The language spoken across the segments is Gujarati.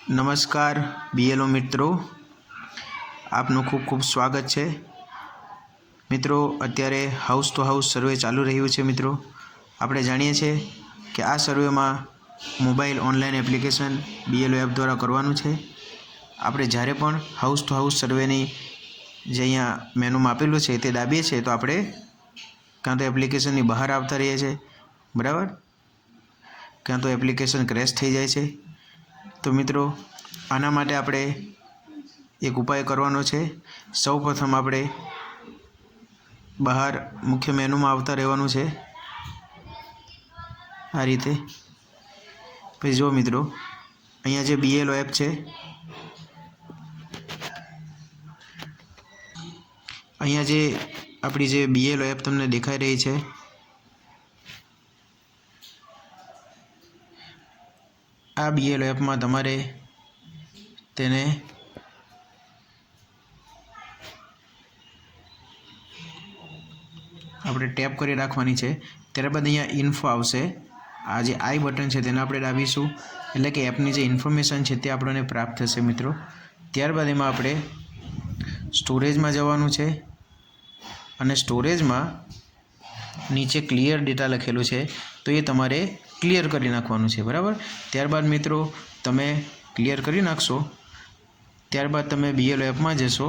નમસ્કાર બીએલઓ મિત્રો, આપનું ખૂબ ખૂબ સ્વાગત છે। મિત્રો, અત્યારે હાઉસ ટુ હાઉસ સર્વે ચાલુ રહ્યું છે। મિત્રો, આપણે જાણીએ છીએ કે આ સર્વેમાં mobile online application BLO app દ્વારા કરવાનું છે। આપણે જ્યારે પણ હાઉસ ટુ હાઉસ સર્વેની જે અહીંયા મેનુમાં આપેલું છે તે દાબીએ છીએ તો આપણે કાં તો એપ્લિકેશનની બહાર આવતા રહીએ છીએ, બરાબર, કાં તો એપ્લિકેશન ક્રેશ થઈ જાય છે। તો મિત્રો, આના માટે આપણે એક ઉપાય કરવાનો છે। સૌ પ્રથમ આપણે બહાર મુખ્ય મેનુમાં આવતા રહેવાનું છે, આ રીતે। પછી જો મિત્રો, અહીંયા જે બીએલઓ એપ છે, અહીંયા જે આપણી જે બીએલઓ એપ તમને દેખાઈ રહી છે, આ બીએલઓ એપમાં તમારે તેને આપણે ટેપ કરી રાખવાની છે। ત્યારબાદ અહીંયા ઇન્ફો આવશે, આ જે આઈ બટન છે તેને આપણે દાબીશું, એટલે કે એપની જે ઇન્ફોર્મેશન છે તે આપણને પ્રાપ્ત થશે મિત્રો। ત્યારબાદ એમાં આપણે સ્ટોરેજમાં જવાનું છે અને સ્ટોરેજમાં નીચે ક્લિયર ડેટા લખેલું છે તો એ તમારે ક્લિયર કરી નાખવાનું છે, બરાબર। ત્યારબાદ મિત્રો તમે ક્લિયર કરી નાખશો, ત્યારબાદ તમે બીએલઓ એપમાં જશો।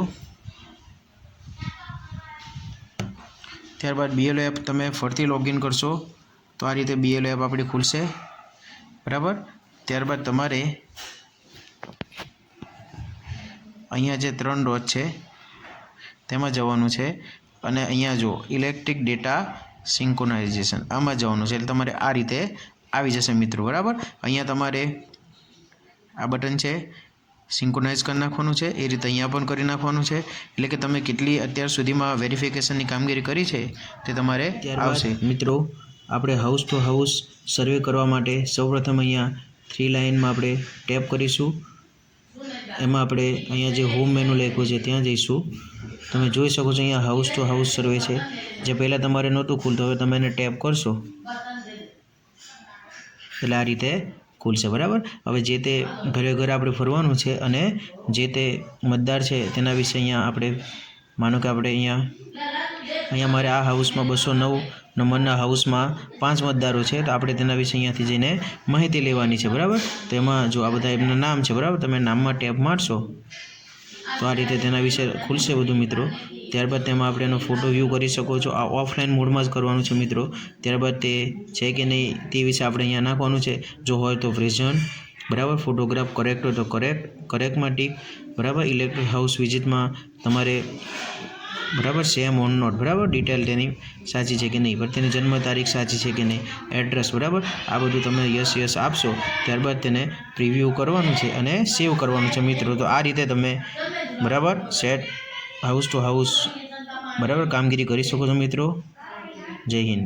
ત્યારબાદ બીએલઓ એપ તમે ફરીથી લોગિન કરશો તો આ રીતે બીએલઓ એપ આપણી ખુલશે, બરાબર। ત્યારબાદ તમારે અહીંયા જે 3 ડોટ છે તેમાં જવાનું છે અને અહીંયા જો ઇલેક્ટ્રિક ડેટા સિંક્રોનાઇઝેશન આમાં જવાનું છે, એટલે તમારે આ રીતે આવી જશે મિત્રો, બરાબર। અહીંયા તમારે આ બટન છે સિંક્રોનાઇઝ કરી નાખવાનું છે, એ રીતે અહીંયા પણ કરી નાખવાનું છે, એટલે કે તમે કેટલી અત્યાર સુધીમાં વેરિફિકેશનની કામગીરી કરી છે તે તમારે આવશે। મિત્રો, આપણે હાઉસ ટુ હાઉસ સર્વે કરવા માટે સૌપ્રથમ અહીંયા 3 લાઇનમાં આપણે ટેપ કરીશું, એમાં આપણે અહીંયા જે હોમ મેનુ લખ્યું છે ત્યાં જઈશું। તમે જોઈ શકો છો અહીંયા હાઉસ ટુ હાઉસ સર્વે છે, જે પહેલાં તમારે નહોતું ખુલતું, હવે તમે એને ટેપ કરશો એટલે આ રીતે ખુલશે, બરાબર। હવે જે તે ઘરે ઘરે આપણે ફરવાનું છે અને જે તે મતદાર છે તેના વિશે અહીંયા આપણે માનો કે આપણે અહીંયા મારે આ હાઉસમાં 209 નંબરના હાઉસમાં 5 મતદારો છે, તો આપણે તેના વિશે અહીંયાથી જઈને માહિતી લેવાની છે, બરાબર। તો એમાં જો આ બધા એમના નામ છે, બરાબર, તમે નામમાં ટેપ મારશો તો આ રીતે તેના વિશે ખુલશે બધું મિત્રો। ત્યારબાદ તેમાં આપણે એનો ફોટો વ્યૂ કરી શકો છો, આ ઓફલાઈન મોડમાં જ કરવાનું છે મિત્રો। ત્યારબાદ તે છે કે નહીં તે વિશે આપણે અહીંયા નાખવાનું છે, જો હોય તો પ્રેઝન્ટ, બરાબર, ફોટોગ્રાફ કરેક્ટ હોય તો કરેક્ટમાં ટીક, બરાબર। ઇલેક્ટ્રિક હાઉસ વિઝિટમાં તમારે, બરાબર, સેમ ઓન નોટ, બરાબર, ડિટેલ તેની સાચી છે કે નહીં, પણ તેની જન્મ તારીખ સાચી છે કે નહીં, એડ્રેસ, બરાબર, આ બધું તમે યસ આપશો। ત્યારબાદ તેને પ્રિવ્યૂ કરવાનું છે અને સેવ કરવાનું છે મિત્રો। તો આ રીતે તમે, બરાબર, સેટ હાઉસ ટુ હાઉસ, બરાબર, કામગીરી કરી શકો છો મિત્રો। જય હિન્દ।